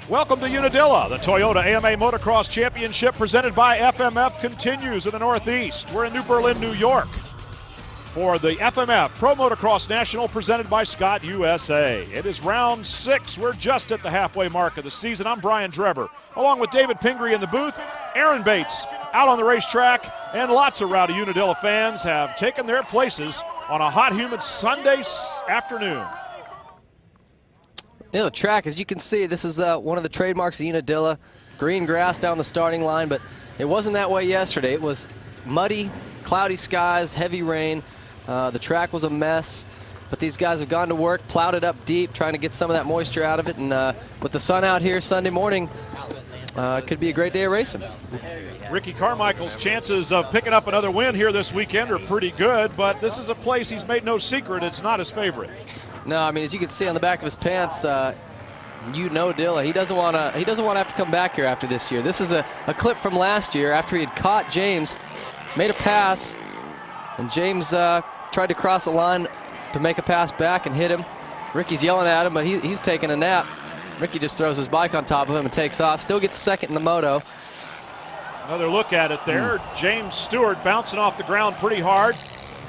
Welcome to Unadilla. The Toyota AMA Motocross Championship presented by FMF continues in the Northeast. We're in New Berlin, New York for the FMF Pro Motocross National presented by Scott USA. It is round 6. We're just at the halfway mark of the season. I'm Brian Drever, along with David Pingree in the booth. Aaron Bates out on the racetrack, and lots of rowdy Unadilla fans have taken their places on a hot, humid Sunday afternoon. Yeah, the track, as you can see, this is one of the trademarks of Unadilla. Green grass down the starting line, but it wasn't that way yesterday. It was muddy, cloudy skies, heavy rain. The track was a mess, but these guys have gone to work, plowed it up deep, trying to get some of that moisture out of it. And with the sun out here Sunday morning, it could be a great day of racing. Ricky Carmichael's chances of picking up another win here this weekend are pretty good, but this is a place he's made no secret it's not his favorite. No, I mean, as you can see on the back of his pants, you know Dilla. He doesn't want to have to come back here after this year. This is a clip from last year after he had caught James, made a pass, and James tried to cross the line to make a pass back and hit him. Ricky's yelling at him, but he's taking a nap. Ricky just throws his bike on top of him and takes off. Still gets second in the moto. Another look at it there. James Stewart bouncing off the ground pretty hard.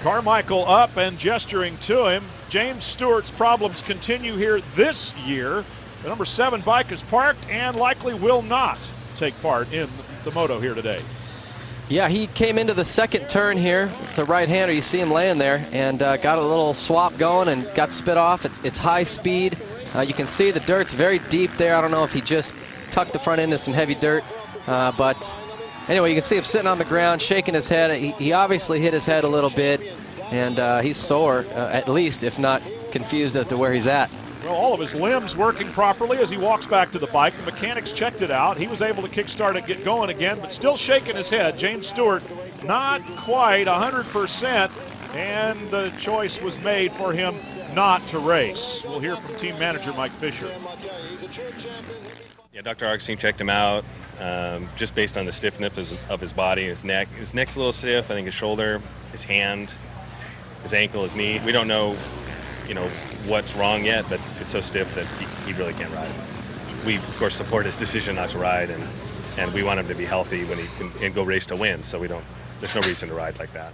Carmichael up and gesturing to him. James Stewart's problems continue here this year. The number 7 bike is parked and likely will not take part in the moto here today. Yeah, he came into the second turn here. It's a right-hander. You see him laying there, and got a little swap going and got spit off. It's high speed. You can see the dirt's very deep there. I don't know if he just tucked the front end into some heavy dirt, but anyway, you can see him sitting on the ground, shaking his head. He obviously hit his head a little bit, and he's sore, at least, if not confused as to where he's at. Well, all of his limbs working properly as he walks back to the bike. The mechanics checked it out. He was able to kickstart it, get going again, but still shaking his head. James Stewart not quite 100%, and the choice was made for him not to race. We'll hear from team manager Mike Fisher. Yeah, Dr. Augustine checked him out just based on the stiffness of his body, his neck. His neck's a little stiff. I think his shoulder, his hand, his ankle, his knee. We don't know, what's wrong yet, but it's so stiff that he really can't ride. We, of course, support his decision not to ride, and we want him to be healthy when he can go race to win. So there's no reason to ride like that.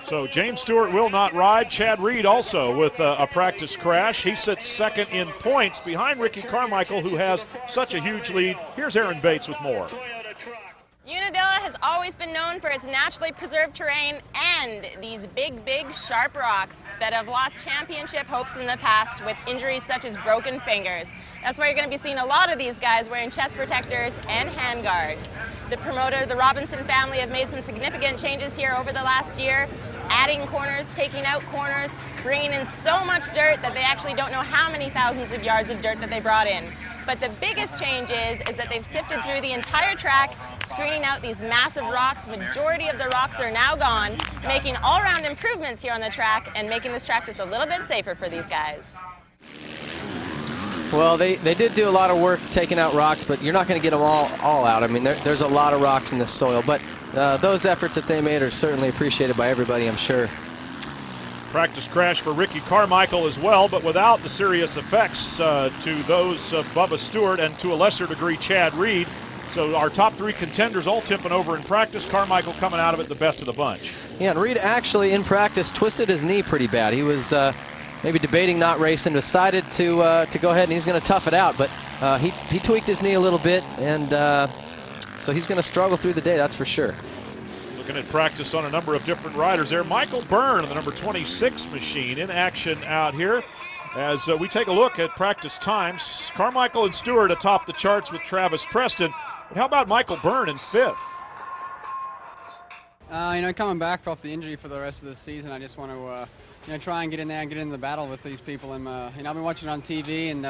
So James Stewart will not ride. Chad Reed also with a practice crash. He sits second in points behind Ricky Carmichael, who has such a huge lead. Here's Aaron Bates with more. Unadilla has always been known for its naturally preserved terrain and these big, sharp rocks that have lost championship hopes in the past with injuries such as broken fingers. That's why you're going to be seeing a lot of these guys wearing chest protectors and hand guards. The promoter, the Robinson family, have made some significant changes here over the last year, adding corners, taking out corners, bringing in so much dirt that they actually don't know how many thousands of yards of dirt that they brought in. But the biggest change is that they've sifted through the entire track, screening out these massive rocks. Majority of the rocks are now gone, making all-around improvements here on the track and making this track just a little bit safer for these guys. Well, they did do a lot of work taking out rocks, but you're not going to get them all out. I mean, there's a lot of rocks in this soil, but those efforts that they made are certainly appreciated by everybody, I'm sure. Practice crash for Ricky Carmichael as well, but without the serious effects to those of Bubba Stewart and to a lesser degree Chad Reed. So our top 3 contenders all tipping over in practice. Carmichael coming out of it the best of the bunch. Yeah, and Reed actually in practice twisted his knee pretty bad. He was maybe debating not racing, decided to go ahead, and he's going to tough it out. But he tweaked his knee a little bit, and so he's going to struggle through the day, that's for sure. Looking at practice on a number of different riders there. Michael Byrne, the number 26 machine, in action out here. As we take a look at practice times, Carmichael and Stewart atop the charts with Travis Preston. But how about Michael Byrne in 5th? Coming back off the injury for the rest of the season, I just want to, try and get in there and get into the battle with these people. And I've been watching it on TV, and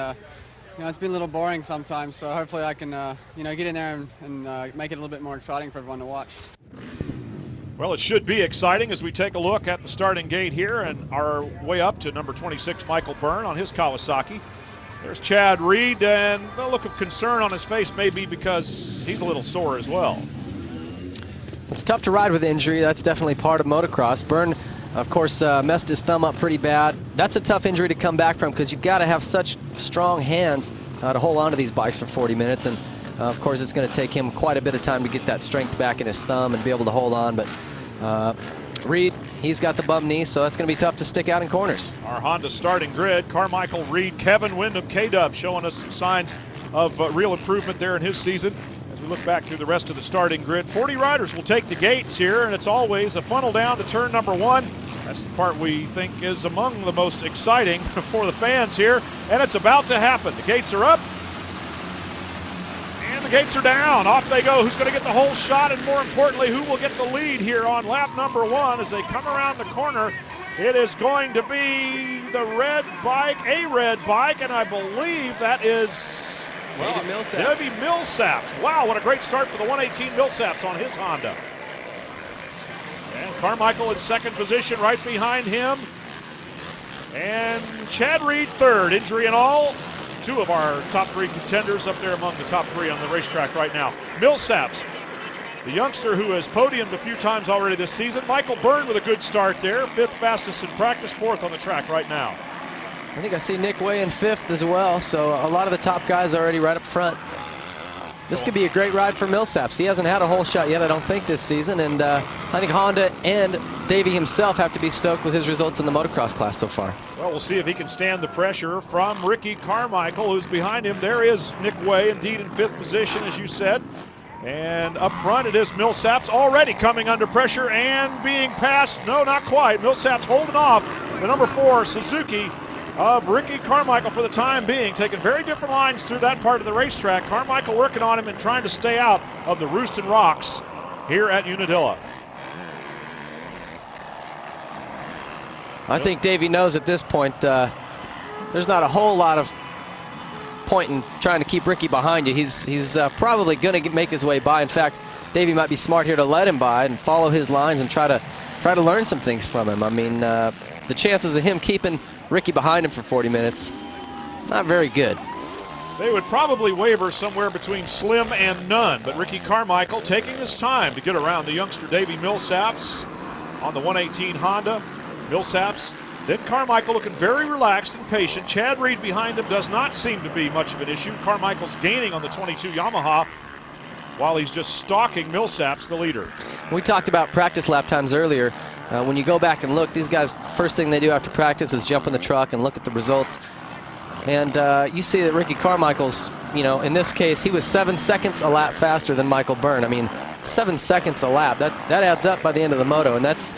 it's been a little boring sometimes. So hopefully I can, get in there and make it a little bit more exciting for everyone to watch. Well, it should be exciting as we take a look at the starting gate here and our way up to number 26, Michael Byrne on his Kawasaki. There's Chad Reed, and the look of concern on his face may be because he's a little sore as well. It's tough to ride with injury. That's definitely part of motocross. Byrne, of course, messed his thumb up pretty bad. That's a tough injury to come back from because you've got to have such strong hands to hold on to these bikes for 40 minutes. And of course, it's going to take him quite a bit of time to get that strength back in his thumb and be able to hold on. But Reed, he's got the bum knee, so that's going to be tough to stick out in corners. Our Honda starting grid: Carmichael, Reed, Kevin Windham, K-Dub, showing us some signs of real improvement there in his season. As we look back through the rest of the starting grid, 40 riders will take the gates here, and it's always a funnel down to turn number 1. That's the part we think is among the most exciting for the fans here, and it's about to happen. The gates are up, and the gates are down. Off they go. Who's going to get the whole shot, and more importantly, who will get the lead here on lap number 1 as they come around the corner? It is going to be the red bike, a red bike, and I believe that is Davey Millsaps. Davey Millsaps. Wow, what a great start for the 118 Millsaps on his Honda. And Carmichael in second position right behind him. And Chad Reed third, injury and all. 2 of our top 3 contenders up there among the top 3 on the racetrack right now. Millsaps, the youngster who has podiumed a few times already this season. Michael Byrne with a good start there. 5th fastest in practice, 4th on the track right now. I think I see Nick Way in 5th as well, so a lot of the top guys already right up front. This could be a great ride for Millsaps. He hasn't had a whole shot yet, I don't think, this season, and I think Honda and Davey himself have to be stoked with his results in the motocross class so far. Well, we'll see if he can stand the pressure from Ricky Carmichael, who's behind him. There is Nick Way, indeed in 5th position, as you said. And up front, it is Millsaps already coming under pressure and being passed. No, not quite. Millsaps holding off the number 4 Suzuki of Ricky Carmichael for the time being, taking very different lines through that part of the racetrack. Carmichael working on him and trying to stay out of the roost and rocks here at Unadilla. I think Davey knows at this point there's not a whole lot of point in trying to keep Ricky behind you. He's probably going to make his way by. In fact, Davey might be smart here to let him by and follow his lines and try to learn some things from him. I mean, the chances of him keeping Ricky behind him for 40 minutes, not very good. They would probably waver somewhere between slim and none, but Ricky Carmichael taking his time to get around the youngster Davey Millsaps on the 118 Honda. Millsaps, then Carmichael looking very relaxed and patient. Chad Reed behind him does not seem to be much of an issue. Carmichael's gaining on the 22 Yamaha while he's just stalking Millsaps, the leader. We talked about practice lap times earlier. When you go back and look, these guys, first thing they do after practice is jump in the truck and look at the results. And you see that Ricky Carmichael's, in this case, he was 7 seconds a lap faster than Michael Byrne. I mean, 7 seconds a lap, that adds up by the end of the moto, and that's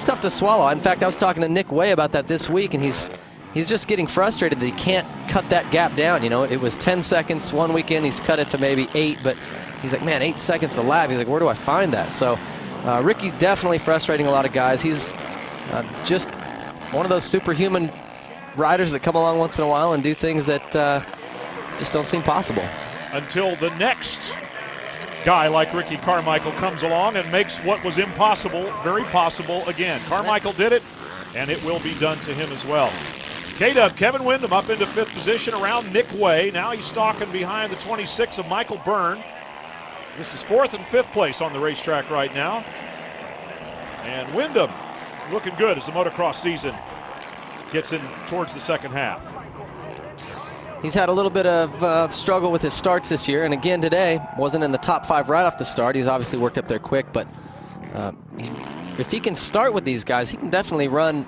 tough to swallow. In fact, I was talking to Nick Way about that this week, and he's just getting frustrated that he can't cut that gap down. It was 10 seconds one weekend, he's cut it to maybe 8, but he's like, man, 8 seconds a lap. He's like, where do I find that? So Ricky's definitely frustrating a lot of guys. He's just one of those superhuman riders that come along once in a while and do things that just don't seem possible. Until the next guy like Ricky Carmichael comes along and makes what was impossible very possible again. Carmichael did it, and it will be done to him as well. K-Dub, Kevin Windham up into 5th position around Nick Way. Now he's stalking behind the 26 of Michael Byrne. This is 4th and 5th place on the racetrack right now. And Windham looking good as the motocross season gets in towards the second half. He's had a little bit of struggle with his starts this year, and again today, wasn't in the top 5 right off the start. He's obviously worked up there quick, but if he can start with these guys, he can definitely run,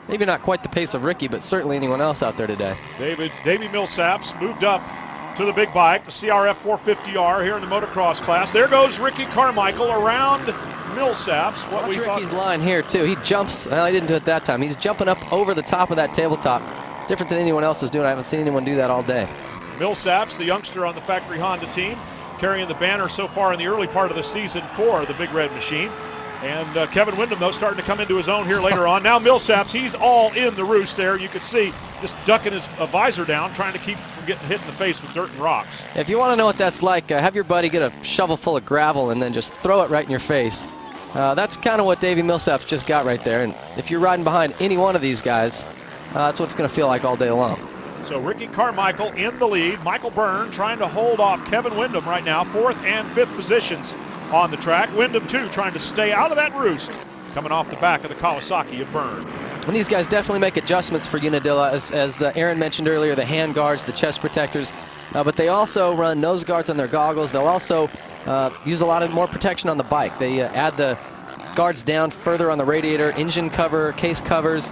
maybe not quite the pace of Ricky, but certainly anyone else out there today. Davey Millsaps moved up to the big bike, the CRF 450R here in the motocross class. There goes Ricky Carmichael around Millsaps. Watch Ricky's line here too. He jumps, well, he didn't do it that time. He's jumping up over the top of that tabletop. Different than anyone else is doing. I haven't seen anyone do that all day. Millsaps, the youngster on the factory Honda team, carrying the banner so far in the early part of the season for the Big Red Machine. And Kevin Windham, though, starting to come into his own here later on. Now Millsaps, he's all in the roost there. You can see just ducking his visor down, trying to keep from getting hit in the face with dirt and rocks. If you want to know what that's like, have your buddy get a shovel full of gravel and then just throw it right in your face. That's kind of what Davey Millsaps just got right there. And if you're riding behind any one of these guys, that's what it's going to feel like all day long. So Ricky Carmichael in the lead. Michael Byrne trying to hold off Kevin Windham right now. 4th and 5th positions on the track. Windham, too, trying to stay out of that roost, coming off the back of the Kawasaki of Byrne. And these guys definitely make adjustments for Unadilla, as Aaron mentioned earlier, the hand guards, the chest protectors, but they also run nose guards on their goggles. They'll also use a lot of more protection on the bike. They add the guards down further on the radiator, engine cover, case covers,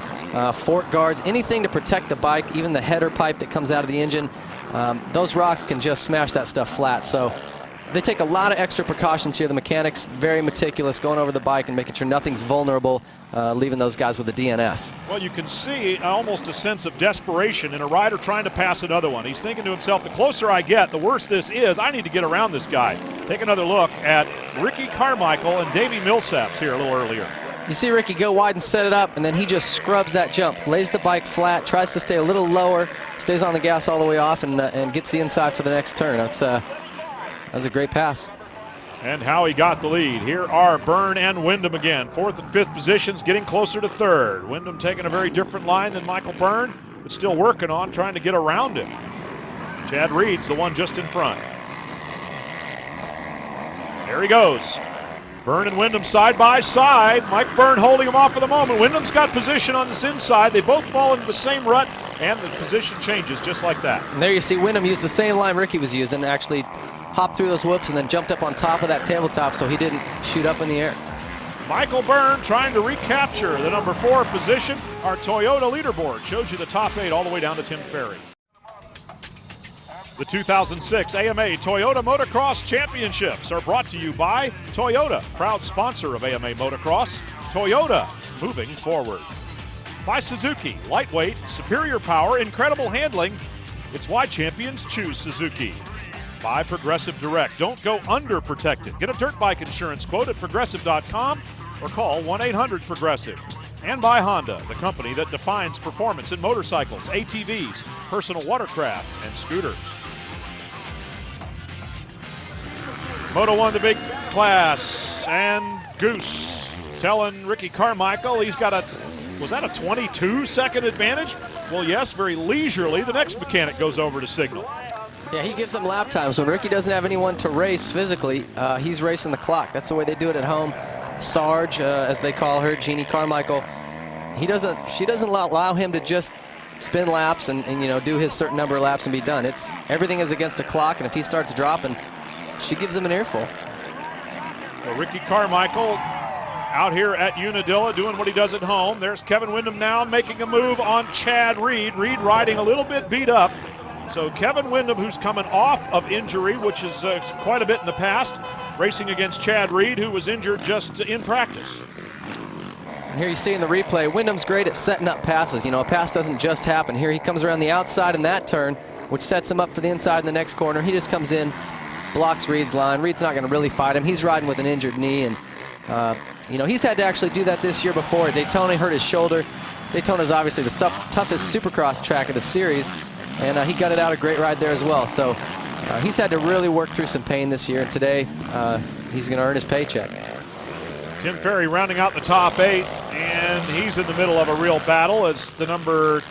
fork guards, anything to protect the bike, even the header pipe that comes out of the engine. Those rocks can just smash that stuff flat. So they take a lot of extra precautions here. The mechanics, very meticulous, going over the bike and making sure nothing's vulnerable, leaving those guys with a DNF. Well, you can see almost a sense of desperation in a rider trying to pass another one. He's thinking to himself, the closer I get, the worse this is. I need to get around this guy. Take another look at Ricky Carmichael and Davey Millsaps here a little earlier. You see Ricky go wide and set it up, and then he just scrubs that jump, lays the bike flat, tries to stay a little lower, stays on the gas all the way off, and gets the inside for the next turn. That's a great pass. And how he got the lead. Here are Byrne and Wyndham again. 4th and 5th positions, getting closer to 3rd. Wyndham taking a very different line than Michael Byrne, but still working on trying to get around him. Chad Reed's the one just in front. There he goes. Byrne and Wyndham side by side. Mike Byrne holding him off for the moment. Wyndham's got position on this inside. They both fall into the same rut, and the position changes just like that. And there you see Wyndham use the same line Ricky was using, actually hopped through those whoops and then jumped up on top of that tabletop so he didn't shoot up in the air. Michael Byrne trying to recapture the number 4 position. Our Toyota leaderboard shows you the top 8 all the way down to Tim Ferry. The 2006 AMA Toyota Motocross Championships are brought to you by Toyota, proud sponsor of AMA Motocross. Toyota, moving forward. By Suzuki, lightweight, superior power, incredible handling. It's why champions choose Suzuki. By Progressive Direct, don't go underprotected. Get a dirt bike insurance quote at progressive.com or call 1-800-PROGRESSIVE. And by Honda, the company that defines performance in motorcycles, ATVs, personal watercraft, and scooters. Moto 1, the big class, and Goose telling Ricky Carmichael he's got a, was that a 22-second advantage? Well, yes, very leisurely. The next mechanic goes over to signal. Yeah, he gives them lap times. When Ricky doesn't have anyone to race physically, he's racing the clock. That's the way they do it at home. Sarge, as they call her, Jeannie Carmichael, she doesn't allow him to just spin laps and you know, do his certain number of laps and be done. It's everything is against a clock, and if he starts dropping, she gives him an earful. Well, Ricky Carmichael out here at Unadilla doing what he does at home. There's Kevin Wyndham now making a move on Chad Reed. Reed riding a little bit beat up. So Kevin Wyndham, who's coming off of injury, which is quite a bit in the past, racing against Chad Reed, who was injured just in practice. And here you see in the replay, Wyndham's great at setting up passes. You know, a pass doesn't just happen. Here he comes around the outside in that turn, which sets him up for the inside in the next corner. He just comes in, blocks Reed's line. Reed's not going to really fight him. He's riding with an injured knee, and you know, he's had to actually do that this year before. Daytona hurt his shoulder. Daytona's obviously the toughest supercross track of the series, and he got it out a great ride there as well. So he's had to really work through some pain this year, and today he's going to earn his paycheck. Tim Ferry rounding out the top 8, and he's in the middle of a real battle as the number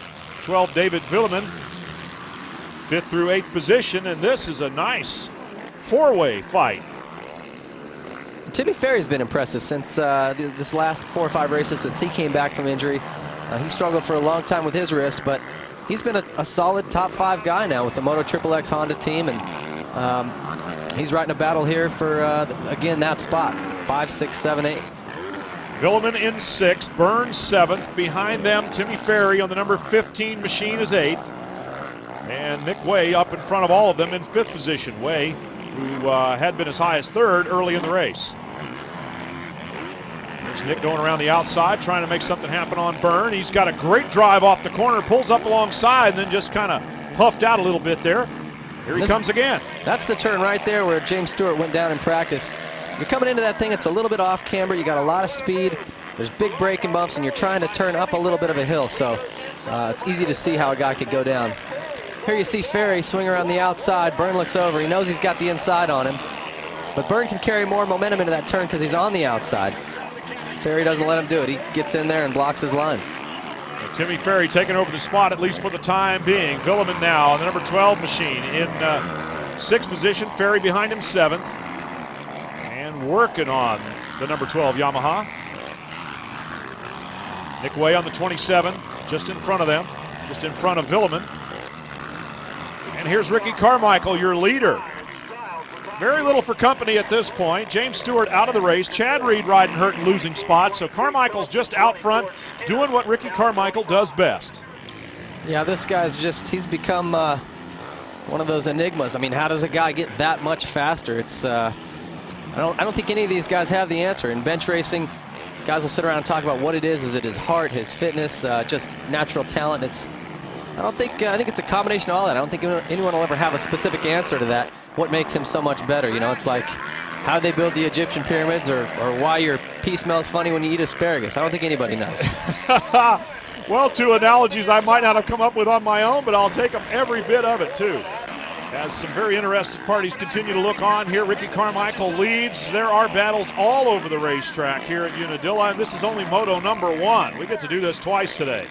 12 David Villeman, 5th through 8th position, and this is a nice 4-way fight. Timmy Ferry's been impressive since this last 4 or 5 races since he came back from injury. He struggled for a long time with his wrist, but he's been a solid top 5 guy now with the Moto XXX Honda team, and he's right in a battle here for, again, that spot, 5, 6, 7, 8. Villeman in 6th, Byrne 7th. Behind them, Timmy Ferry on the number 15 machine is 8th. And Nick Way up in front of all of them in 5th position. Way, who had been as high as 3rd early in the race. There's Nick going around the outside, trying to make something happen on Byrne. He's got a great drive off the corner, pulls up alongside, and then just kind of puffed out a little bit there. Here he comes again. That's the turn right there where James Stewart went down in practice. You're coming into that thing, it's a little bit off camber. You got a lot of speed. There's big braking bumps, and you're trying to turn up a little bit of a hill. So it's easy to see how a guy could go down. Here you see Ferry swing around the outside. Byrne looks over. He knows he's got the inside on him. But Byrne can carry more momentum into that turn because he's on the outside. Ferry doesn't let him do it. He gets in there and blocks his line. Well, Timmy Ferry taking over the spot, at least for the time being. Villeman now on the number 12 machine in 6th position. Ferry behind him 7th. And working on the number 12 Yamaha. Nick Way on the 27, just in front of them, just in front of Villeman. And here's Ricky Carmichael, your leader. Very little for company at this point. James Stewart out of the race. Chad Reed riding hurt and losing spots. So Carmichael's just out front doing what Ricky Carmichael does best. Yeah, this guy's he's become one of those enigmas. I mean, how does a guy get that much faster? It's I don't think any of these guys have the answer. In bench racing, guys will sit around and talk about what it is. Is it his heart, his fitness, just natural talent? I think it's a combination of all that. I don't think anyone will ever have a specific answer to that. What makes him so much better? You know, it's like how they build the Egyptian pyramids, or why your pea smells funny when you eat asparagus. I don't think anybody knows. Well, two analogies I might not have come up with on my own, but I'll take them every bit of it too. As some very interested parties continue to look on here, Ricky Carmichael leads. There are battles all over the racetrack here at Unadilla, and this is only moto number 1. We get to do this twice today.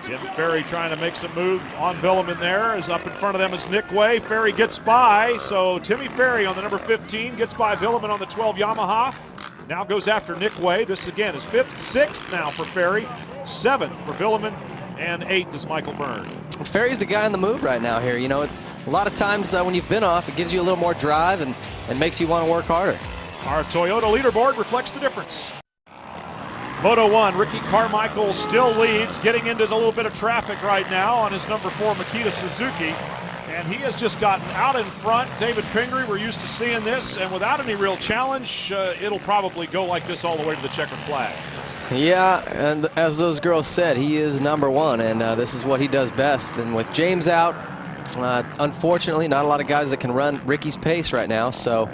Tim Ferry trying to make some move on Villeman there. Is up in front of them is Nick Way. Ferry gets by, so Timmy Ferry on the number 15 gets by Villeman on the 12 Yamaha. Now goes after Nick Way. This again is 5th, 6th now for Ferry, 7th for Villeman, and 8th is Michael Byrne. Ferry's the guy on the move right now here. You know, a lot of times when you've been off, it gives you a little more drive and makes you want to work harder. Our Toyota leaderboard reflects the difference. Moto 1, Ricky Carmichael still leads, getting into a little bit of traffic right now on his number 4 Makita Suzuki. And he has just gotten out in front. David Pingree, we're used to seeing this, and without any real challenge, it'll probably go like this all the way to the checkered flag. Yeah, and as those girls said, he is number 1, and this is what he does best. And with James out, unfortunately, not a lot of guys that can run Ricky's pace right now, so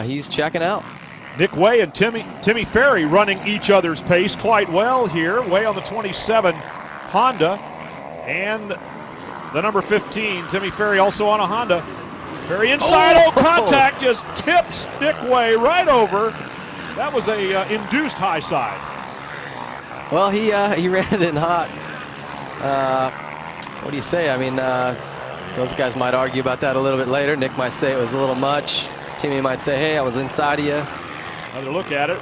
he's checking out. Nick Way and Timmy Ferry running each other's pace quite well here. Way on the 27 Honda, and the number 15, Timmy Ferry, also on a Honda. Ferry inside, contact just tips Nick Way right over. That was a induced high side. Well, he ran it in hot. What do you say? I mean, those guys might argue about that a little bit later. Nick might say it was a little much. Timmy might say, hey, I was inside of you. Another look at it.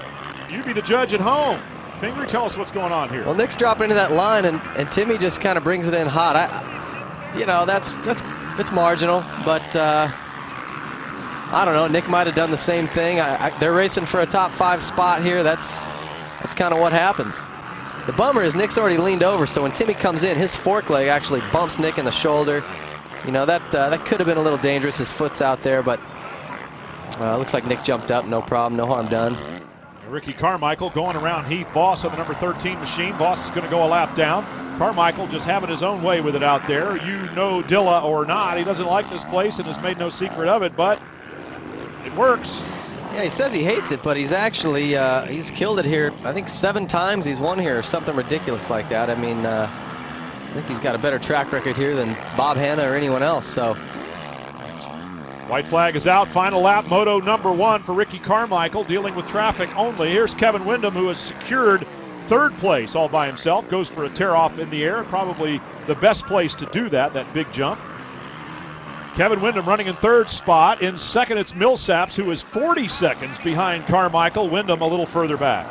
You be the judge at home. Pingree, tell us what's going on here. Well, Nick's dropping into that line, and Timmy just kind of brings it in hot. You know, it's marginal, but I don't know. Nick might have done the same thing. They're racing for a top 5 spot here. That's kind of what happens. The bummer is Nick's already leaned over, so when Timmy comes in, his fork leg actually bumps Nick in the shoulder. You know, that could have been a little dangerous. His foot's out there, but looks like Nick jumped up. No problem, no harm done. Ricky Carmichael going around Heath Voss on the number 13 machine. Voss is going to go a lap down. Carmichael just having his own way with it out there. You know Dilla or not, he doesn't like this place and has made no secret of it, but it works. Yeah, he says he hates it, but he's actually he's killed it here. I think 7 times he's won here, or something ridiculous like that. I mean, I think he's got a better track record here than Bob Hanna or anyone else. So, white flag is out. Final lap, moto number 1 for Ricky Carmichael, dealing with traffic only. Here's Kevin Windham, who has secured 3rd place all by himself. Goes for a tear-off in the air. Probably the best place to do that big jump. Kevin Windham running in 3rd spot. In 2nd, it's Millsaps, who is 40 seconds behind Carmichael. Windham a little further back.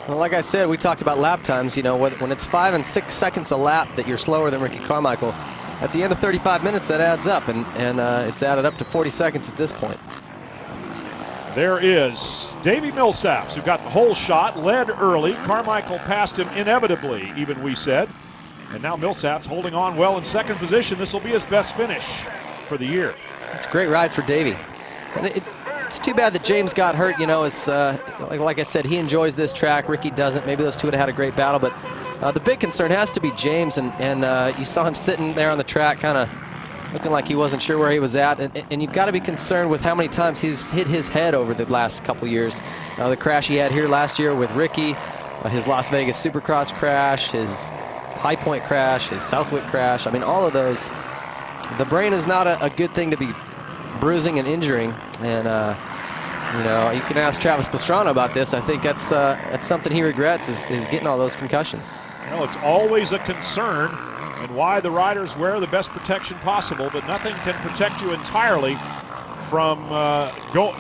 Well, like I said, we talked about lap times. You know, when it's 5 and 6 seconds a lap that you're slower than Ricky Carmichael, at the end of 35 minutes, that adds up, and it's added up to 40 seconds at this point. There is Davey Millsaps, who got the whole shot, led early. Carmichael passed him inevitably, even we said. And now Millsaps holding on well in 2nd position. This will be his best finish for the year. It's a great ride for Davey. And it's too bad that James got hurt. You know, it's like I said, he enjoys this track. Ricky doesn't. Maybe those two would have had a great battle, but the big concern has to be James, and you saw him sitting there on the track kind of looking like he wasn't sure where he was at, and you've got to be concerned with how many times he's hit his head over the last couple years. The crash he had here last year with Ricky, his Las Vegas Supercross crash, his High Point crash, his Southwick crash. I mean, all of those, the brain is not a good thing to be bruising and injuring, and you know, you can ask Travis Pastrana about this. I think that's something he regrets, is getting all those concussions. Well, it's always a concern, and why the riders wear the best protection possible, but nothing can protect you entirely from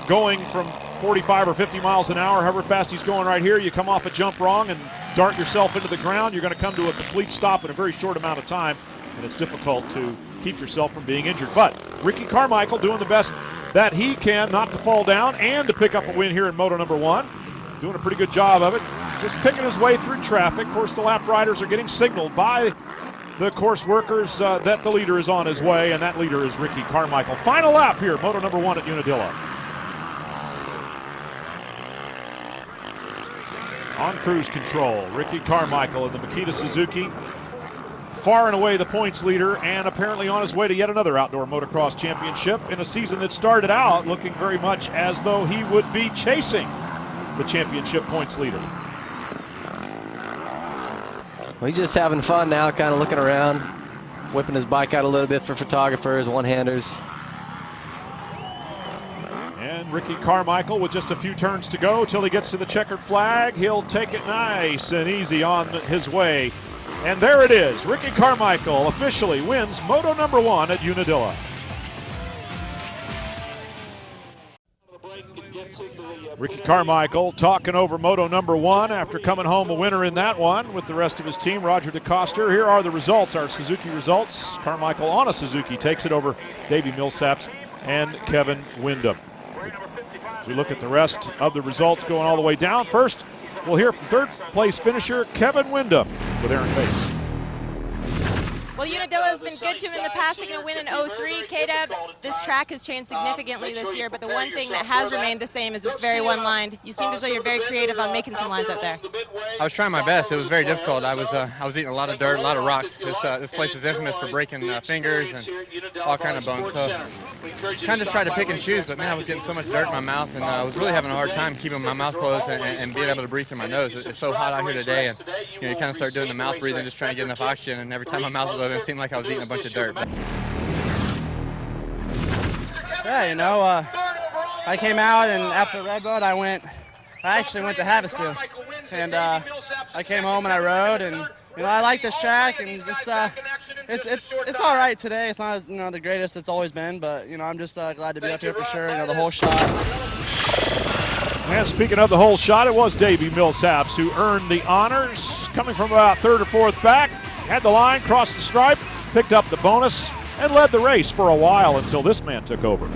going from 45 or 50 miles an hour, however fast he's going right here. You come off a jump wrong and dart yourself into the ground, you're going to come to a complete stop in a very short amount of time, and it's difficult to keep yourself from being injured. But Ricky Carmichael doing the best that he can not to fall down and to pick up a win here in Moto number 1. Doing a pretty good job of it. Just picking his way through traffic. Of course, the lap riders are getting signaled by the course workers that the leader is on his way, and that leader is Ricky Carmichael. Final lap here, Moto number 1 at Unadilla. On cruise control, Ricky Carmichael in the Makita Suzuki. Far and away the points leader, and apparently on his way to yet another outdoor motocross championship in a season that started out looking very much as though he would be chasing the championship points leader. Well, he's just having fun now, kind of looking around, whipping his bike out a little bit for photographers, one-handers. And Ricky Carmichael with just a few turns to go till he gets to the checkered flag. He'll take it nice and easy on his way. And there it is. Ricky Carmichael officially wins Moto number 1 at Unadilla. Ricky Carmichael talking over Moto number 1 after coming home a winner in that one with the rest of his team, Roger DeCoster. Here are the results, our Suzuki results. Carmichael on a Suzuki takes it over Davey Millsaps and Kevin Windham. As we look at the rest of the results going all the way down, first we'll hear from third place finisher Kevin Windham with Aaron Bates. Well, Unadilla has been good to him in the past, taking a win in 03. K-Dub, this track has changed significantly this year, but the one thing that has remained the same is it's very one-lined. You seem as though you're very creative on making some lines out there. I was trying my best. It was very difficult. I was eating a lot of dirt, a lot of rocks. This place is infamous for breaking fingers and all kind of bones. So kind of just tried to pick and choose, but man, I was getting so much dirt in my mouth, and I was really having a hard time keeping my mouth closed and being able to breathe through my nose. It's so hot out here today, and you kind of start doing the mouth breathing, just trying to get enough oxygen, and every time my mouth was open, it seemed like I was eating a bunch of dirt. Yeah, I came out, and after Red Boat, I actually went to Havasu, and I came home and I rode, and I like this track, and it's all right today. It's not as the greatest it's always been, but I'm just glad to be up here for sure. The whole shot. And speaking of the whole shot, it was Davey Millsaps who earned the honors, coming from about third or fourth back, had the line, crossed the stripe, picked up the bonus, and led the race for a while until this man took over.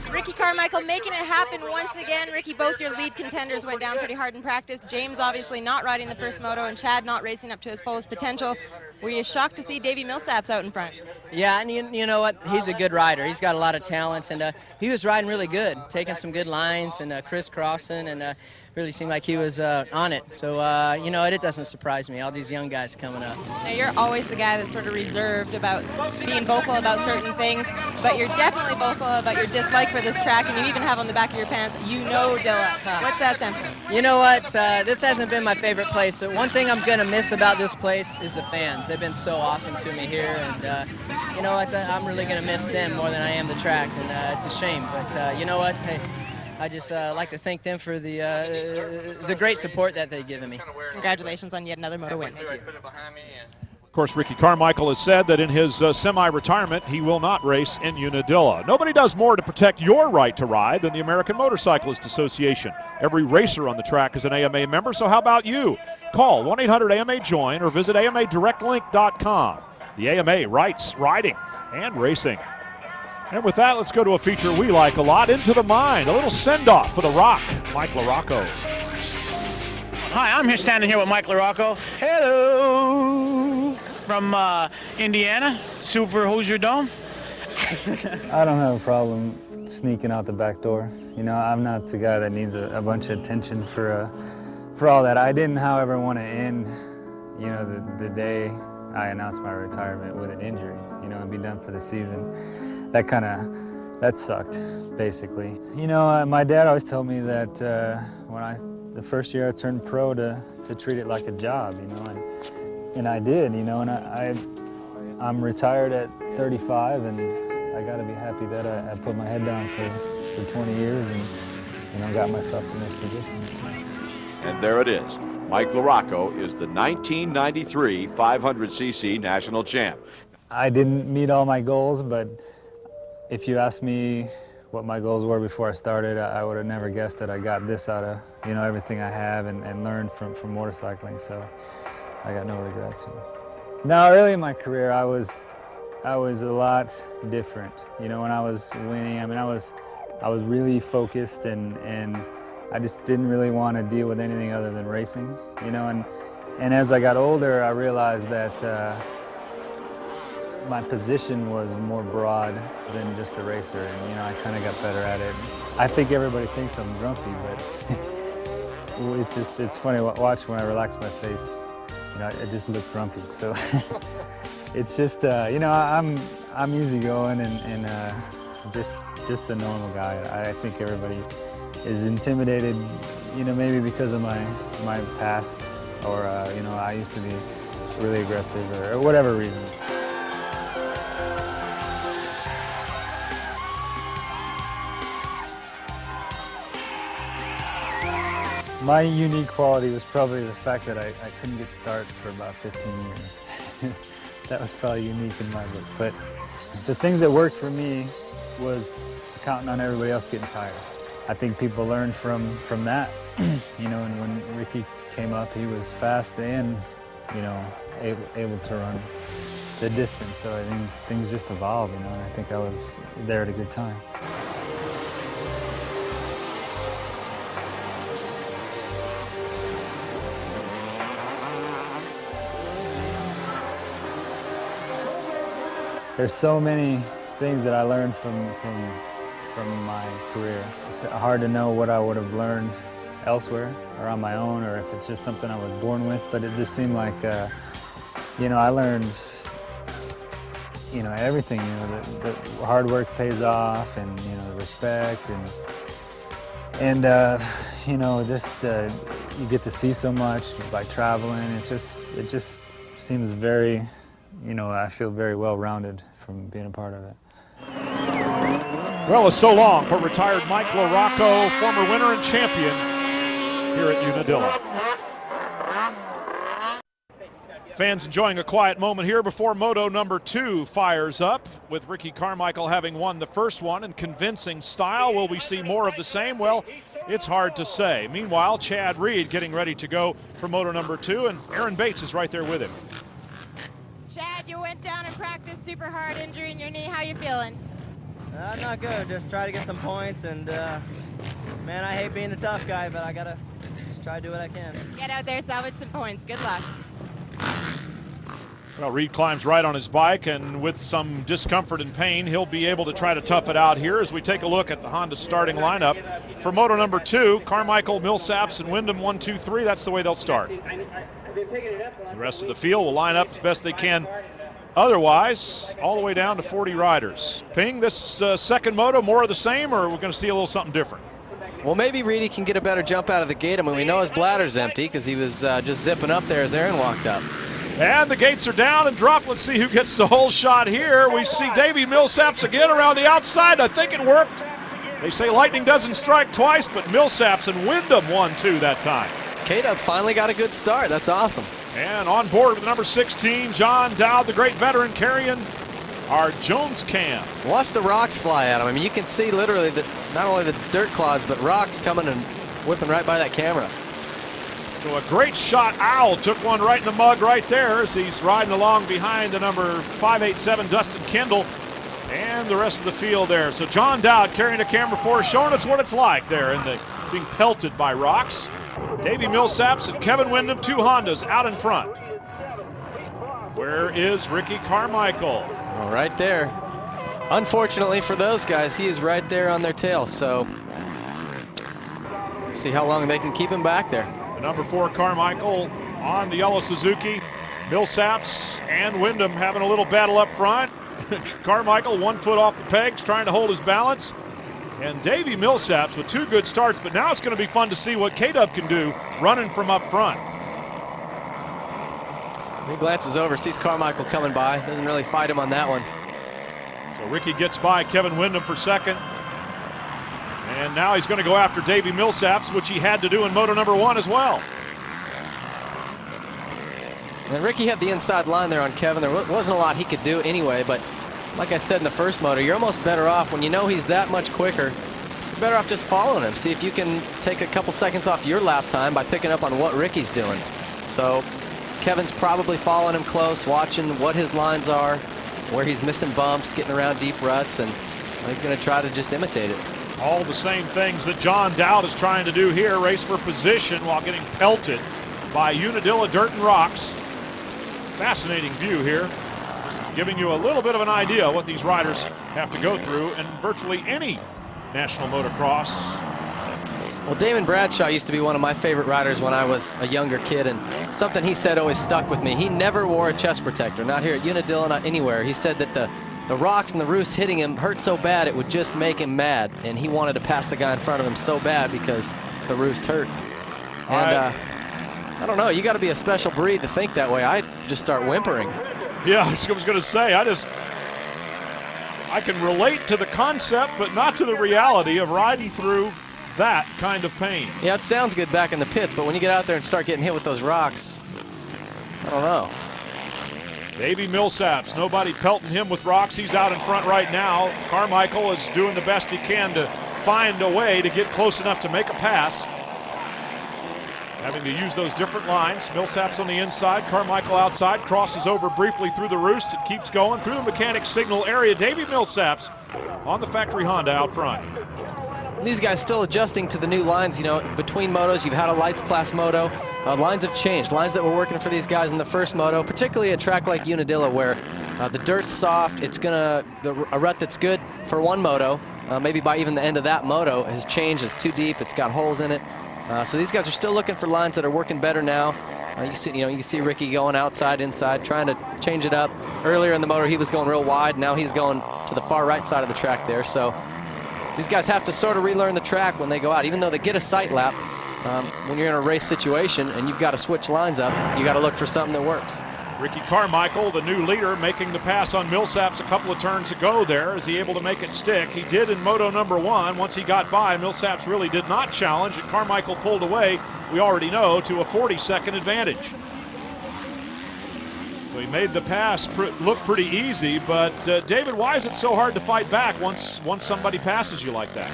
Ricky Carmichael making it happen once again. Ricky, both your lead contenders went down pretty hard in practice. James obviously not riding the first moto, and Chad not racing up to his fullest potential. Were you shocked to see Davey Millsaps out in front? Yeah, and you know what? He's a good rider. He's got a lot of talent, and he was riding really good, taking some good lines and crisscrossing, and really seemed like he was on it. So, it doesn't surprise me, all these young guys coming up. Now, you're always the guy that's sort of reserved about being vocal about certain things, but you're definitely vocal about your dislike for this track, and you even have on the back of your pants, Unadilla. What's that stand for? You know what? This hasn't been my favorite place. So one thing I'm going to miss about this place is the fans. They've been so awesome to me here, and you know what? I'm really going to miss them more than I am the track, and it's a shame. But you know what? Hey, I just like to thank them for the great support that they've given me. Congratulations on yet another moto win. Thank you. Of course, Ricky Carmichael has said that in his semi-retirement, he will not race in Unadilla. Nobody does more to protect your right to ride than the American Motorcyclist Association. Every racer on the track is an AMA member, so how about you? Call 1-800-AMA-JOIN or visit AMADirectLink.com. The AMA writes riding and racing. And with that, let's go to a feature we like a lot, Into the Mind. A little send-off for The Rock, Mike LaRocco. Hi, I'm here standing here with Mike LaRocco. Hello! From Indiana, Super Hoosier Dome. I don't have a problem sneaking out the back door. I'm not the guy that needs a bunch of attention for all that. I didn't, however, want to end, the day I announced my retirement with an injury, and be done for the season. That sucked, basically. My dad always told me that the first year I turned pro to treat it like a job, and I did, and I'm retired at 35, and I got to be happy that I put my head down for 20 years and got myself in this position. And there it is. Mike LaRocco is the 1993 500cc national champ. I didn't meet all my goals, but if you ask me what my goals were before I started, I would have never guessed that I got this out of, you know, everything I have and learned from motorcycling. So I got no regrets. No, early in my career, I was a lot different. You know, when I was winning, I mean, I was really focused and I just didn't really want to deal with anything other than racing. You know, and as I got older, I realized that my position was more broad than just a racer, and you know, I kind of got better at it. I think everybody thinks I'm grumpy, but it's funny to watch when I relax my face. You know, I just look grumpy. So it's just you know, I'm easygoing and just a normal guy. I think everybody is intimidated, you know, maybe because of my past, or you know, I used to be really aggressive or whatever reason. My unique quality was probably the fact that I couldn't get started for about 15 years. That was probably unique in my book. But the things that worked for me was counting on everybody else getting tired. I think people learned from that. You know, and when Ricky came up, he was fast and, you know, able to run the distance. So I think things just evolved, you know, and I think I was there at a good time. There's so many things that I learned from my career. It's hard to know what I would have learned elsewhere or on my own, or if it's just something I was born with, but it just seemed like, you know, I learned, you know, everything, you know, the hard work pays off, and, you know, respect, and you know, just you get to see so much by traveling. It just seems very, you know, I feel very well-rounded from being a part of it. Well, it's so long for retired Mike LaRocco, former winner and champion here at Unadilla. Fans enjoying a quiet moment here before Moto number 2 fires up, with Ricky Carmichael having won the first one in convincing style. Will we see more of the same? Well, it's hard to say. Meanwhile, Chad Reed getting ready to go for Moto number 2, and Aaron Bates is right there with him. Chad, you went down and practiced super hard, injury in your knee. How you feeling? Not good. Just try to get some points, and man, I hate being the tough guy, but I gotta just try to do what I can. Get out there, salvage some points. Good luck. Well, Reed climbs right on his bike, and with some discomfort and pain, he'll be able to try to tough it out here as we take a look at the Honda starting lineup. For Moto number 2, Carmichael, Millsaps, and Wyndham 1, 2, 3. That's the way they'll start. The rest of the field will line up as best they can. Otherwise, all the way down to 40 riders. Ping, this second moto, more of the same, or we're going to see a little something different? Well, maybe Reedy can get a better jump out of the gate. I mean, we know his bladder's empty because he was just zipping up there as Aaron walked up. And the gates are down and dropped. Let's see who gets the whole shot here. We see Davey Millsaps again around the outside. I think it worked. They say lightning doesn't strike twice, but Millsaps and Wyndham 1, 2 that time. K-Dub finally got a good start. That's awesome. And on board with number 16, John Dowd, the great veteran, carrying our Jones cam. Watch the rocks fly at him. I mean, you can see literally not only the dirt clods, but rocks coming and whipping right by that camera. So a great shot. Owl took one right in the mug right there as he's riding along behind the number 587 Dustin Kendall and the rest of the field there. So John Dowd carrying the camera for us, showing us what it's like there in the being pelted by rocks. Davey Millsaps and Kevin Wyndham, 2 Hondas out in front. Where is Ricky Carmichael? Oh, right there. Unfortunately for those guys, he is right there on their tail. So see how long they can keep him back there. The number 4 Carmichael on the yellow Suzuki. Millsaps and Wyndham having a little battle up front. Carmichael 1 foot off the pegs, trying to hold his balance. And Davey Millsaps with 2 good starts, but now it's going to be fun to see what K-Dub can do running from up front. He glances over, sees Carmichael coming by, doesn't really fight him on that one. So Ricky gets by Kevin Wyndham for second. And now he's going to go after Davey Millsaps, which he had to do in Moto number 1 as well. And Ricky had the inside line there on Kevin. There wasn't a lot he could do anyway, but like I said in the first moto, you're almost better off when you know he's that much quicker. You're better off just following him. See if you can take a couple seconds off your lap time by picking up on what Ricky's doing. So Kevin's probably following him close, watching what his lines are, where he's missing bumps, getting around deep ruts, and he's going to try to just imitate it. All the same things that John Dowd is trying to do here, race for position while getting pelted by Unadilla dirt and rocks. Fascinating view here. Just giving you a little bit of an idea what these riders have to go through in virtually any national motocross. Well, Damon Bradshaw used to be one of my favorite riders when I was a younger kid, and something he said always stuck with me. He never wore a chest protector, not here at Unadilla, not anywhere. He said that the rocks and the roost hitting him hurt so bad it would just make him mad, and he wanted to pass the guy in front of him so bad because the roost hurt. And I don't know, you got to be a special breed to think that way. I just start whimpering. Yeah, I was going to say, I can relate to the concept, but not to the reality of riding through that kind of pain. Yeah, it sounds good back in the pits, but when you get out there and start getting hit with those rocks, I don't know. Davey Millsaps, nobody pelting him with rocks. He's out in front right now. Carmichael is doing the best he can to find a way to get close enough to make a pass. Having to use those different lines. Millsaps on the inside, Carmichael outside, crosses over briefly through the roost. It keeps going through the mechanic signal area. Davey Millsaps on the factory Honda out front. These guys still adjusting to the new lines. You know, between motos, you've had a lights class moto. Lines have changed. Lines that were working for these guys in the first moto, particularly a track like Unadilla where the dirt's soft. It's a rut that's good for one moto. Maybe by even the end of that moto has changed. It's too deep. It's got holes in it. So these guys are still looking for lines that are working better now. You can see Ricky going outside, inside, trying to change it up. Earlier in the motor, he was going real wide. Now he's going to the far right side of the track there. So these guys have to sort of relearn the track when they go out. Even though they get a sight lap, when you're in a race situation and you've got to switch lines up, you got to look for something that works. Ricky Carmichael, the new leader, making the pass on Millsaps a couple of turns ago there. Is he able to make it stick? He did in moto number one. Once he got by, Millsaps really did not challenge, and Carmichael pulled away, we already know, to a 40-second advantage. So he made the pass look pretty easy, but David, why is it so hard to fight back once somebody passes you like that?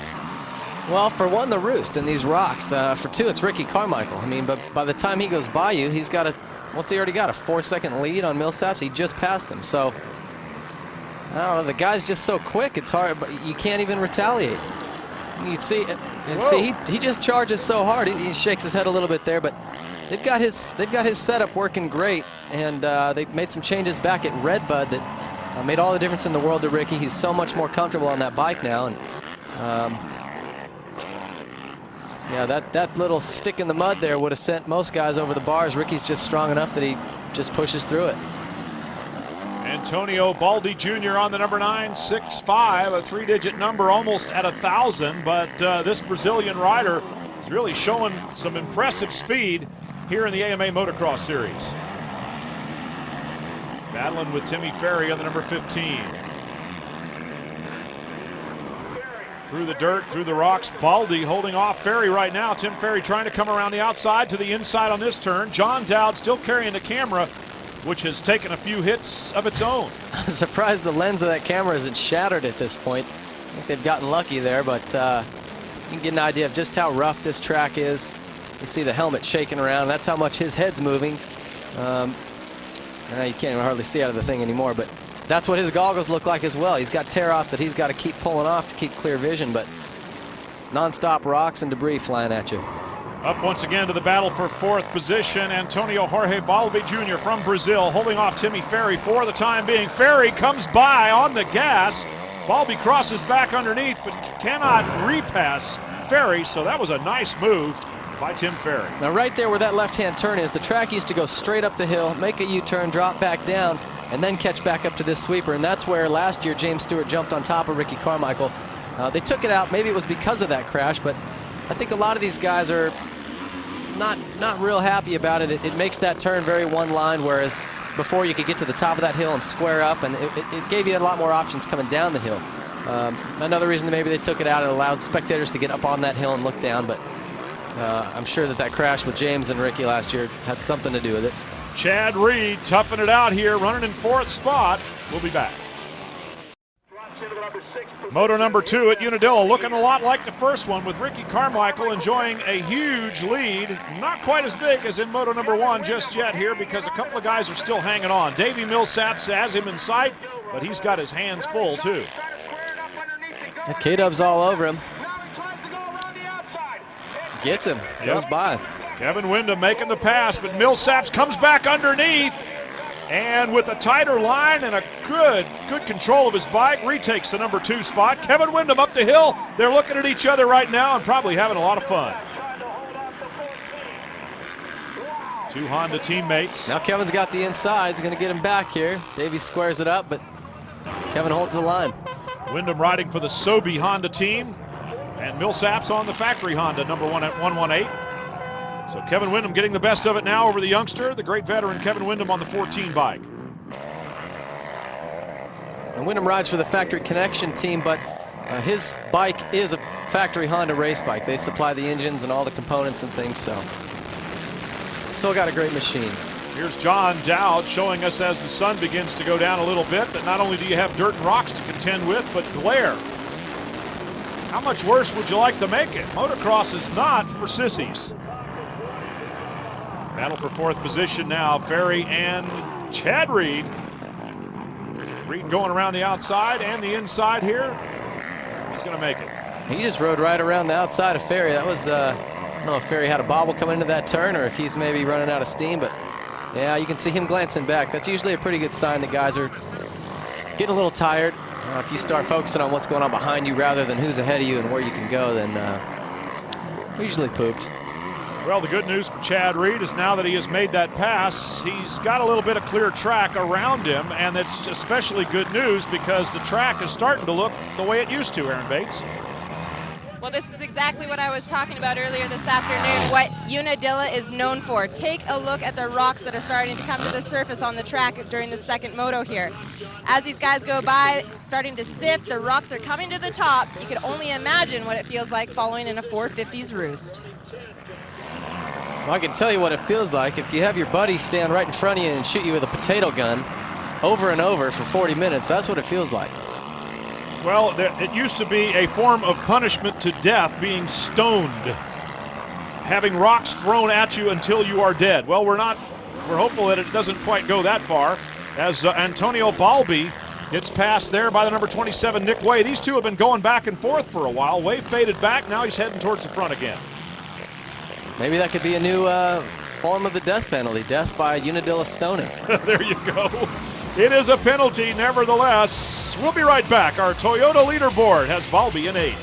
Well, for one, the roost and these rocks. For two, it's Ricky Carmichael. I mean, but by the time he goes by you, he's got what's he already got? A 4-second lead on Millsaps? He just passed him. So, I don't know, the guy's just so quick, it's hard, but you can't even retaliate. You see, he just charges so hard. He shakes his head a little bit there, but they've got his setup working great, and they made some changes back at Redbud that made all the difference in the world to Ricky. He's so much more comfortable on that bike now, and yeah, that little stick in the mud there would have sent most guys over the bars. Ricky's just strong enough that he just pushes through it. Antonio Baldi Jr. on the number 9, 6'5", a 3-digit number, almost at 1,000. But this Brazilian rider is really showing some impressive speed here in the AMA Motocross Series. Battling with Timmy Ferry on the number 15. Through the dirt, through the rocks, Baldi holding off Ferry right now. Tim Ferry trying to come around the outside to the inside on this turn. John Dowd still carrying the camera, which has taken a few hits of its own. I'm surprised the lens of that camera isn't shattered at this point. I think they've gotten lucky there, but you can get an idea of just how rough this track is. You see the helmet shaking around. That's how much his head's moving. You can't even hardly see out of the thing anymore, but that's what his goggles look like as well. He's got tear-offs that he's got to keep pulling off to keep clear vision, but non-stop rocks and debris flying at you. Up once again to the battle for 4th position, Antonio Jorge Balbi Jr. from Brazil, holding off Timmy Ferry for the time being. Ferry comes by on the gas. Balbi crosses back underneath, but cannot repass Ferry, so that was a nice move by Tim Ferry. Now right there where that left-hand turn is, the track used to go straight up the hill, make a U-turn, drop back down, and then catch back up to this sweeper, and that's where last year James Stewart jumped on top of Ricky Carmichael. They took it out. Maybe it was because of that crash, but I think a lot of these guys are not real happy about it. It makes that turn very one line, whereas before you could get to the top of that hill and square up, and it gave you a lot more options coming down the hill. Another reason that maybe they took it out, it allowed spectators to get up on that hill and look down, but I'm sure that crash with James and Ricky last year had something to do with it. Chad Reed toughing it out here, running in 4th spot. We'll be back. Moto number 2 at Unadilla, looking a lot like the first one, with Ricky Carmichael enjoying a huge lead. Not quite as big as in Moto number 1 just yet here, because a couple of guys are still hanging on. Davey Millsaps has him in sight, but he's got his hands full too. K-Dub's all over him. Gets him, goes by. Kevin Windham making the pass, but Millsaps comes back underneath. And with a tighter line and a good control of his bike, retakes the number 2 spot. Kevin Windham up the hill. They're looking at each other right now and probably having a lot of fun. 2 Honda teammates. Now Kevin's got the inside. He's going to get him back here. Davey squares it up, but Kevin holds the line. Windham riding for the Sobe Honda team, and Millsaps on the factory Honda, number 1 at 118. So Kevin Windham getting the best of it now over the youngster, the great veteran Kevin Windham on the 14 bike. And Windham rides for the Factory Connection team, but his bike is a factory Honda race bike. They supply the engines and all the components and things, so still got a great machine. Here's John Dowd showing us as the sun begins to go down a little bit that not only do you have dirt and rocks to contend with, but glare. How much worse would you like to make it? Motocross is not for sissies. Battle for 4th position now, Ferry and Chad Reed. Reed going around the outside and the inside here. He's going to make it. He just rode right around the outside of Ferry. That was, I don't know if Ferry had a bobble coming into that turn or if he's maybe running out of steam, but yeah, you can see him glancing back. That's usually a pretty good sign that guys are getting a little tired. If you start focusing on what's going on behind you rather than who's ahead of you and where you can go, then usually pooped. Well, the good news for Chad Reed is now that he has made that pass, he's got a little bit of clear track around him, and that's especially good news because the track is starting to look the way it used to, Aaron Bates. Well, this is exactly what I was talking about earlier this afternoon, what Unadilla is known for. Take a look at the rocks that are starting to come to the surface on the track during the second moto here. As these guys go by, starting to sift, the rocks are coming to the top. You can only imagine what it feels like following in a 450s roost. Well, I can tell you what it feels like if you have your buddy stand right in front of you and shoot you with a potato gun over and over for 40 minutes. That's what it feels like. Well, it used to be a form of punishment to death, being stoned, having rocks thrown at you until you are dead. Well, we're hopeful that it doesn't quite go that far, as Antonio Balbi gets passed there by the number 27 Nick Way. These two have been going back and forth for a while. Way faded back, now he's heading towards the front again. Maybe that could be a new form of the death penalty, death by Unadilla stoning. There you go. It is a penalty, nevertheless. We'll be right back. Our Toyota leaderboard has Balbi in 8th.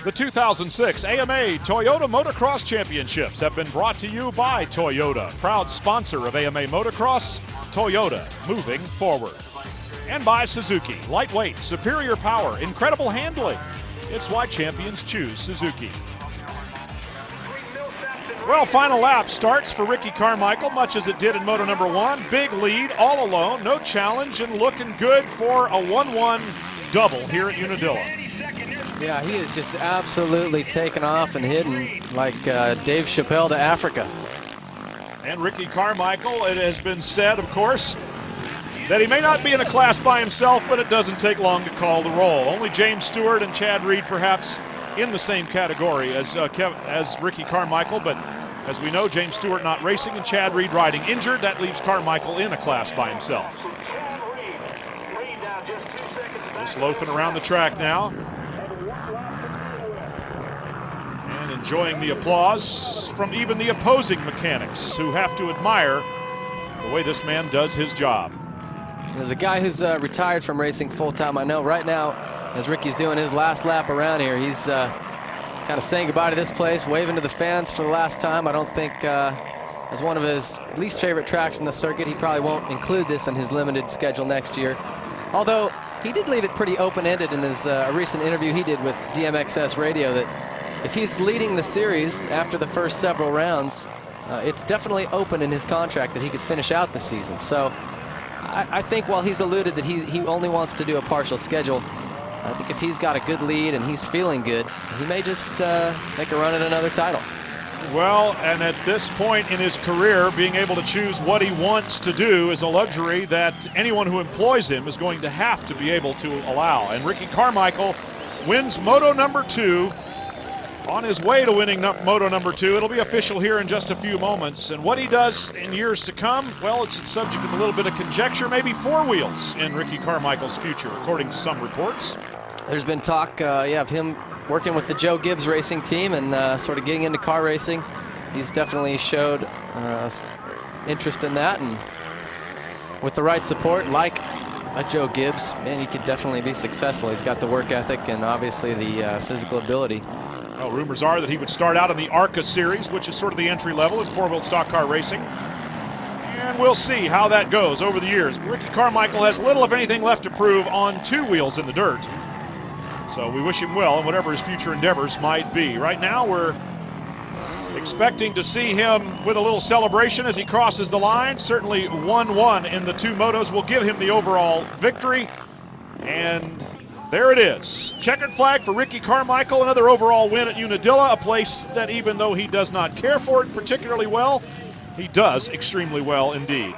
The 2006 AMA Toyota Motocross Championships have been brought to you by Toyota, proud sponsor of AMA Motocross. Toyota, moving forward. And by Suzuki, lightweight, superior power, incredible handling. It's why champions choose Suzuki. Well, final lap starts for Ricky Carmichael, much as it did in Moto number 1. Big lead, all alone, no challenge, and looking good for a 1-1 double here at Unadilla. Yeah, he is just absolutely taken off and hidden like Dave Chappelle to Africa. And Ricky Carmichael, it has been said, of course, that he may not be in a class by himself, but it doesn't take long to call the roll. Only James Stewart and Chad Reed perhaps in the same category as Ricky Carmichael, but as we know, James Stewart not racing and Chad Reed riding injured. That leaves Carmichael in a class by himself. Just loafing around the track now. And enjoying the applause from even the opposing mechanics who have to admire the way this man does his job. There's a guy who's retired from racing full-time. I know right now, as Ricky's doing his last lap around here, he's kind of saying goodbye to this place, waving to the fans for the last time. I don't think, as one of his least favorite tracks in the circuit, he probably won't include this in his limited schedule next year. Although, he did leave it pretty open-ended in his recent interview he did with DMXS Radio that if he's leading the series after the first several rounds, it's definitely open in his contract that he could finish out the season. So I think while he's alluded that he only wants to do a partial schedule, I think if he's got a good lead and he's feeling good, he may just make a run at another title. Well, and at this point in his career, being able to choose what he wants to do is a luxury that anyone who employs him is going to have to be able to allow. And Ricky Carmichael wins Moto number 2. On his way to winning Moto number 2. It'll be official here in just a few moments. And what he does in years to come, well, it's subject of a little bit of conjecture, maybe 4 wheels in Ricky Carmichael's future, according to some reports. There's been talk, of him working with the Joe Gibbs racing team and sort of getting into car racing. He's definitely showed interest in that, and with the right support, like a Joe Gibbs, man, he could definitely be successful. He's got the work ethic and obviously the physical ability. Well, rumors are that he would start out in the ARCA series, which is sort of the entry level in 4-wheel stock car racing. And we'll see how that goes over the years. Ricky Carmichael has little, if anything, left to prove on 2 wheels in the dirt. So we wish him well in whatever his future endeavors might be. Right now, we're expecting to see him with a little celebration as he crosses the line. Certainly 1-1 in the 2 motos will give him the overall victory. And there it is. Checkered flag for Ricky Carmichael, another overall win at Unadilla, a place that even though he does not care for it particularly well, he does extremely well indeed.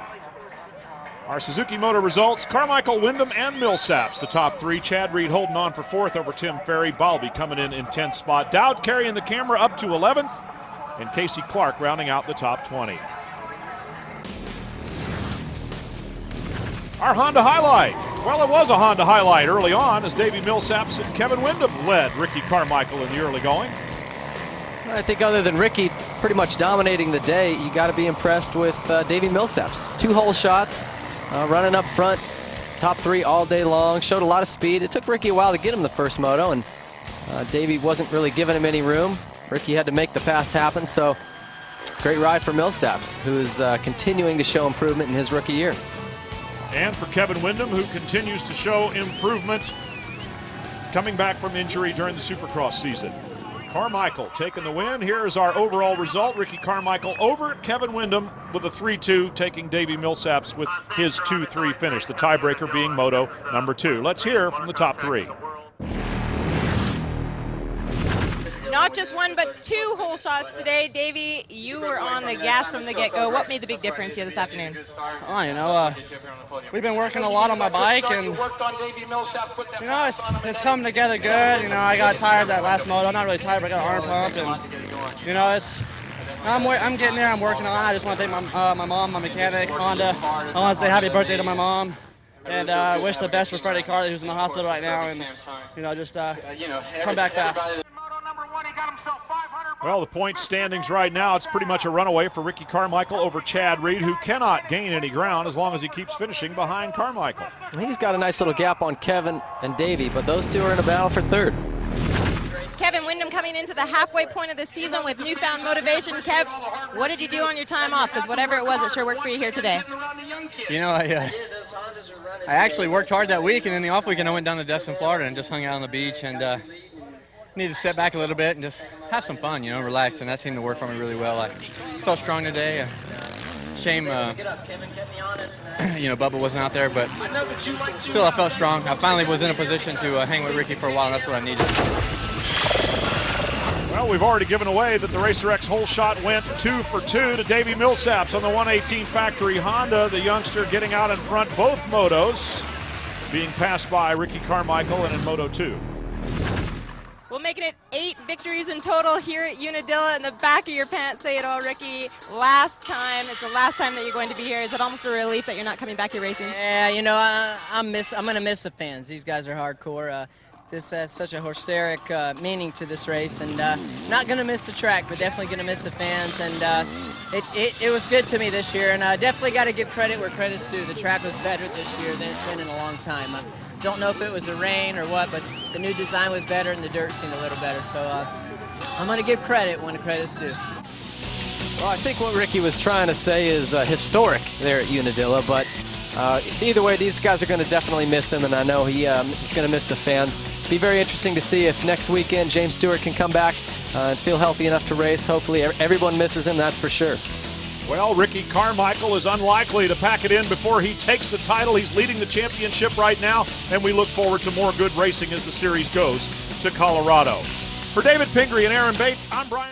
Our Suzuki Moto results: Carmichael, Wyndham, and Millsaps, the top 3. Chad Reed holding on for 4th over Tim Ferry. Balby coming in 10th spot. Dowd carrying the camera up to 11th, and Casey Clark rounding out the top 20. Our Honda highlight. Well, it was a Honda highlight early on as Davey Millsaps and Kevin Wyndham led Ricky Carmichael in the early going. I think other than Ricky pretty much dominating the day, you got to be impressed with Davey Millsaps. 2 hole shots, running up front, top 3 all day long, showed a lot of speed. It took Ricky a while to get him the first moto, and Davey wasn't really giving him any room. Ricky had to make the pass happen, so great ride for Millsaps, who is continuing to show improvement in his rookie year. And for Kevin Wyndham, who continues to show improvement coming back from injury during the Supercross season. Carmichael taking the win. Here is our overall result. Ricky Carmichael over Kevin Wyndham with a 3-2, taking Davey Millsaps with his 2-3 finish, the tiebreaker being Moto number 2. Let's hear from the top 3. Not just 1, but 2 hole shots today. Davey, you were on the gas from the get-go. What made the big difference here this afternoon? Oh, you know, we've been working a lot on my bike, and you know, it's coming together good. You know, I got tired that last moto. Not really tired, but I got an arm pump, and you know, I'm getting there. I'm working on it. I just want to thank my mom, my mechanic, Honda. I want to say happy birthday to my mom, and I wish the best for Freddie Carley, who's in the hospital right now, and you know, just come back fast. Well, the point standings right now, it's pretty much a runaway for Ricky Carmichael over Chad Reed, who cannot gain any ground as long as he keeps finishing behind Carmichael. He's got a nice little gap on Kevin and Davey, but those 2 are in a battle for 3rd. Kevin Wyndham coming into the halfway point of the season with newfound motivation. Kev, what did you do on your time off? Because whatever it was, it sure worked for you here today. You know, I actually worked hard that week, and then the off weekend I went down to Destin, Florida, and just hung out on the beach, and need to step back a little bit and just have some fun, you know, relax, and that seemed to work for me really well. I felt strong today. Shame, you know, Bubba wasn't out there, but still I felt strong. I finally was in a position to hang with Ricky for a while, and that's what I needed. Well, we've already given away that the Racer X hole shot went 2 for 2 to Davey Millsaps on the 118 factory Honda. The youngster getting out in front both motos, being passed by Ricky Carmichael and in Moto 2. Well, making it 8 victories in total here at Unadilla. In the back of your pants, say it all, Ricky. Last time, it's the last time that you're going to be here. Is it almost a relief that you're not coming back here racing? Yeah, you know, I'm gonna miss the fans. These guys are hardcore. This has such a historic meaning to this race, and not gonna miss the track, but definitely gonna miss the fans. And it was good to me this year, and definitely got to give credit where credit's due. The track was better this year than it's been in a long time. Don't know if it was the rain or what, but the new design was better and the dirt seemed a little better. So I'm going to give credit when the credit's due. Well, I think what Ricky was trying to say is historic there at Unadilla, but either way, these guys are going to definitely miss him, and I know he's going to miss the fans. Be very interesting to see if next weekend James Stewart can come back and feel healthy enough to race. Hopefully everyone misses him, that's for sure. Well, Ricky Carmichael is unlikely to pack it in before he takes the title. He's leading the championship right now, and we look forward to more good racing as the series goes to Colorado. For David Pingree and Aaron Bates, I'm Brian.